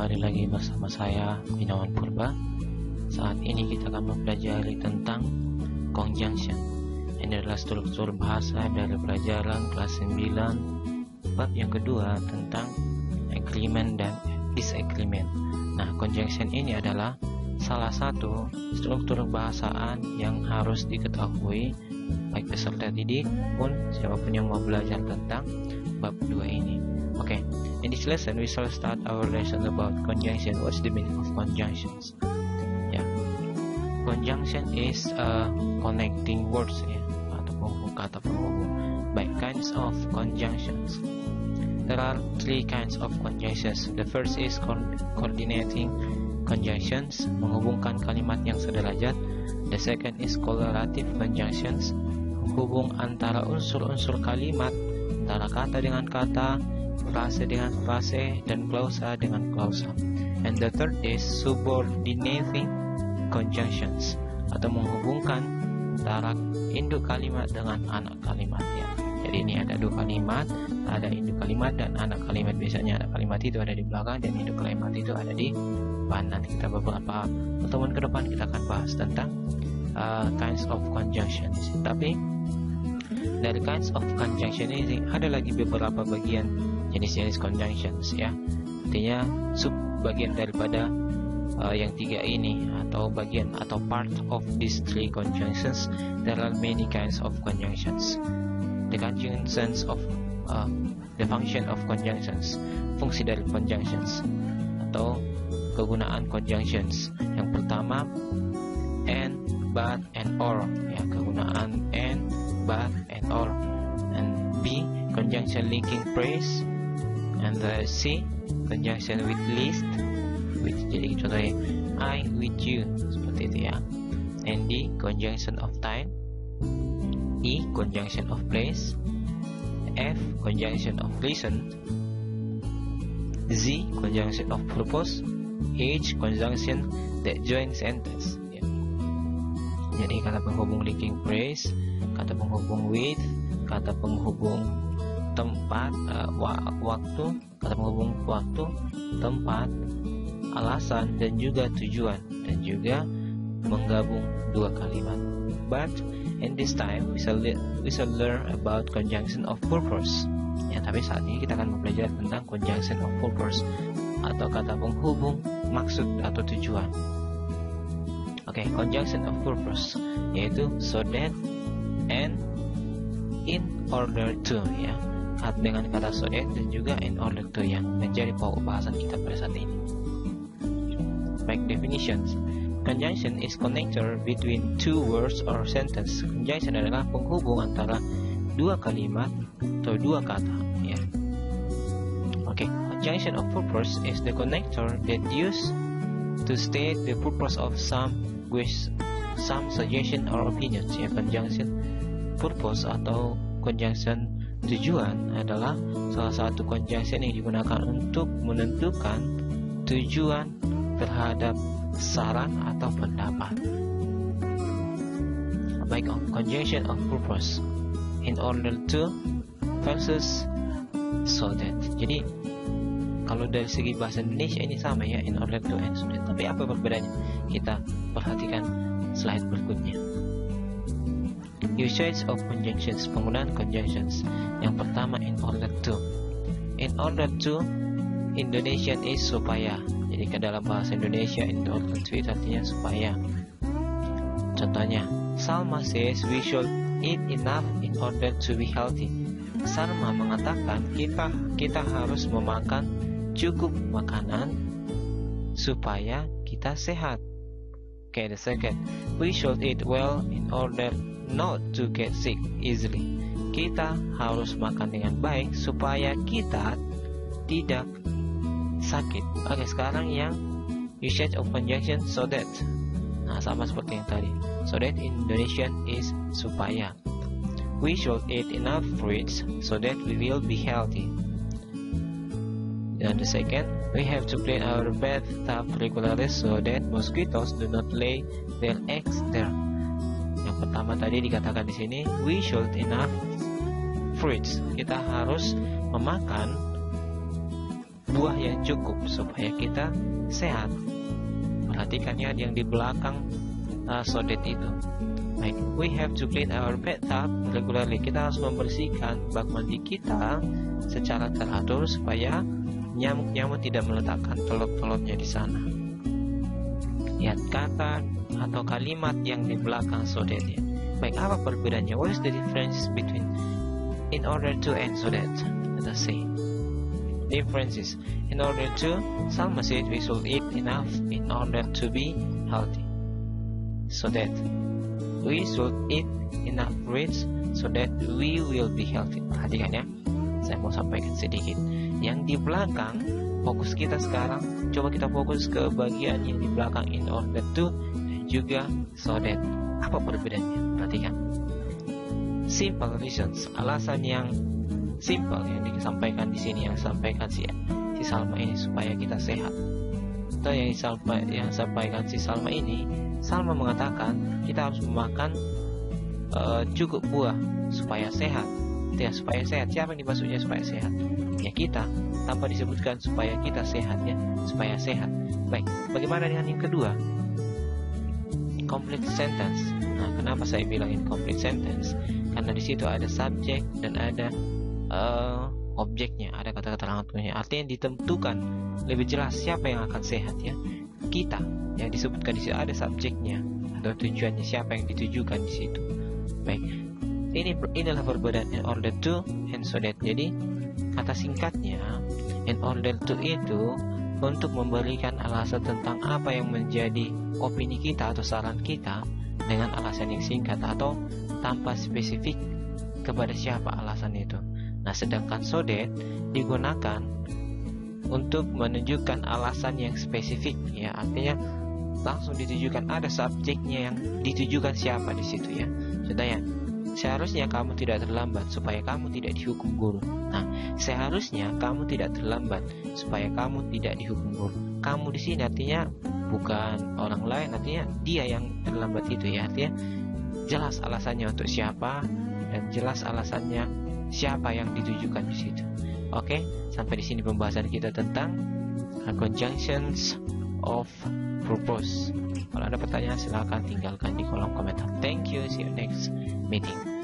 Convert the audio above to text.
kembali lagi bersama saya Gunawan Purba. Saat ini kita akan mempelajari tentang conjunction. Ini adalah struktur bahasa dari pelajaran kelas 9 bab yang kedua tentang agreement dan disagreement. Nah, conjunction ini adalah salah satu struktur bahasaan yang harus diketahui baik peserta didik pun siapapun yang mau belajar tentang bab 2 ini. Okay, in this lesson we shall start our lesson about conjunction. What's the meaning of conjunctions? Yeah, conjunction is connecting words, ya, ataupun kata penghubung. Baik, kinds of conjunctions. There are three kinds of conjunctions. The first is coordinating conjunctions, menghubungkan kalimat yang sederajat. The second is correlative conjunctions, menghubung antara unsur-unsur kalimat, antara kata dengan kata, frase dengan frase, dan klausa dengan klausa. And the third is subordinating conjunctions, atau menghubungkan antara induk kalimat dengan anak kalimat, ya. Jadi ini ada dua kalimat, ada induk kalimat dan anak kalimat. Biasanya anak kalimat itu ada di belakang dan induk kalimat itu ada di depan. Nanti kita beberapa pertemuan ke depan kita akan bahas tentang kinds of conjunctions. Tapi dari kinds of conjunction ini ada lagi beberapa bagian jenis-jenis conjunctions, ya. Artinya sub bagian daripada yang tiga ini, atau bagian atau part of these three conjunctions. There are many kinds of conjunctions. The conjunctions of the function of conjunctions, fungsi dari conjunctions atau kegunaan conjunctions. Yang pertama, and, but, and, or, ya, kegunaan and, but, and, or. And B, conjunction linking phrase. And the C, conjunction with list, which jadi contohnya I with you, seperti itu, ya. And D, conjunction of time. E, conjunction of place. F, conjunction of reason. Z, conjunction of purpose. H, conjunction that join sentence, ya. Jadi kata penghubung linking phrase, kata penghubung with, kata penghubung tempat, waktu, kata penghubung waktu, tempat, alasan, dan juga tujuan, dan juga menggabung dua kalimat. But in this time we shall learn about conjunction of purpose, ya. Tapi saat ini kita akan belajar tentang conjunction of purpose, atau kata penghubung maksud atau tujuan. Oke, conjunction of purpose yaitu so that, and, in order to, ya. Dengan kata so that dan juga in order to yang menjadi pokok bahasan kita pada saat ini. Baik, definitions. Conjunction is connector between two words or sentence. Conjunction adalah penghubung antara dua kalimat atau dua kata, ya. Oke, conjunction of purpose is the connector that used to state the purpose of some with some suggestion or opinions, ya. Conjunction purpose atau conjunction tujuan adalah salah satu conjunction yang digunakan untuk menentukan tujuan terhadap saran atau pendapat. Baik, conjunction of purpose, in order to versus so that. Jadi kalau dari segi bahasa Indonesia ini sama, ya, in order to and so that. Tapi apa perbedaannya? Kita perhatikan slide berikutnya. Usage of conjunctions, penggunaan conjunctions. Yang pertama, in order to. In order to, Indonesian is supaya. Jadi ke dalam bahasa Indonesia in order to itu artinya supaya. Contohnya, Salma says we should eat enough in order to be healthy. Salma mengatakan kita harus memakan cukup makanan supaya kita sehat. Okay, the second, we should eat well in order not to get sick easily. Kita harus makan dengan baik supaya kita tidak sakit. Oke, sekarang yang usage of conjunction so that. Nah, sama seperti yang tadi. So that in Indonesian is supaya. We should eat enough fruits so that we will be healthy. And the second, we have to clean our bathtub regularly so that mosquitoes do not lay their eggs there. Yang pertama tadi dikatakan di sini, we should enough fruits. Kita harus memakan buah yang cukup supaya kita sehat. Perhatikan ya yang di belakang so that itu. Baik, we have to clean our bathtub regularly. Kita harus membersihkan bak mandi kita secara teratur supaya nyamuk-nyamuk tidak meletakkan telur-telurnya di sana. Lihat kata atau kalimat yang di belakang so that ya. Baik, apa perbedaannya? What is the difference between in order to and so that? Let us say. Differences. In order to, Salma said we should eat enough in order to be healthy. So that we should eat enough rich so that we will be healthy. Perhatikan ya, saya mau sampaikan sedikit. Yang di belakang, fokus kita sekarang, coba kita fokus ke bagian yang di belakang in order to dan juga so that. Apa perbedaannya? Perhatikan. Simple reasons, alasan yang simple yang disampaikan di sini, yang disampaikan si Salma ini supaya kita sehat. Atau yang disampaikan si Salma ini, Salma mengatakan kita harus memakan cukup buah supaya sehat. Ya, supaya sehat. Siapa yang dimaksudnya supaya sehat? Ya kita, tanpa disebutkan supaya kita sehat ya, supaya sehat. Baik, bagaimana dengan yang kedua? Complete sentence. Nah, kenapa saya bilang incomplete sentence? Karena di situ ada subjek dan ada objeknya, ada kata-kata langsungnya. Artinya ditentukan lebih jelas siapa yang akan sehat ya. Kita yang disebutkan di situ ada subjeknya atau tujuannya, siapa yang ditujukan di situ. Baik, inilah perbedaan in order to and so that. Jadi kata singkatnya in order to itu untuk memberikan alasan tentang apa yang menjadi opini kita atau saran kita dengan alasan yang singkat atau tanpa spesifik kepada siapa alasan itu. Nah, sedangkan so that digunakan untuk menunjukkan alasan yang spesifik ya, artinya langsung ditujukan, ada subjeknya yang ditujukan siapa di situ ya. Contohnya, seharusnya kamu tidak terlambat supaya kamu tidak dihukum guru. Nah, seharusnya kamu tidak terlambat supaya kamu tidak dihukum guru. Kamu di sini artinya bukan orang lain, artinya dia yang terlambat itu ya. Artinya jelas alasannya untuk siapa dan jelas alasannya siapa yang ditujukan di situ. Oke, sampai di sini pembahasan kita tentang conjunctions of purpose. Kalau ada pertanyaan silakan tinggalkan di kolom komentar. Thank you, see you next meeting.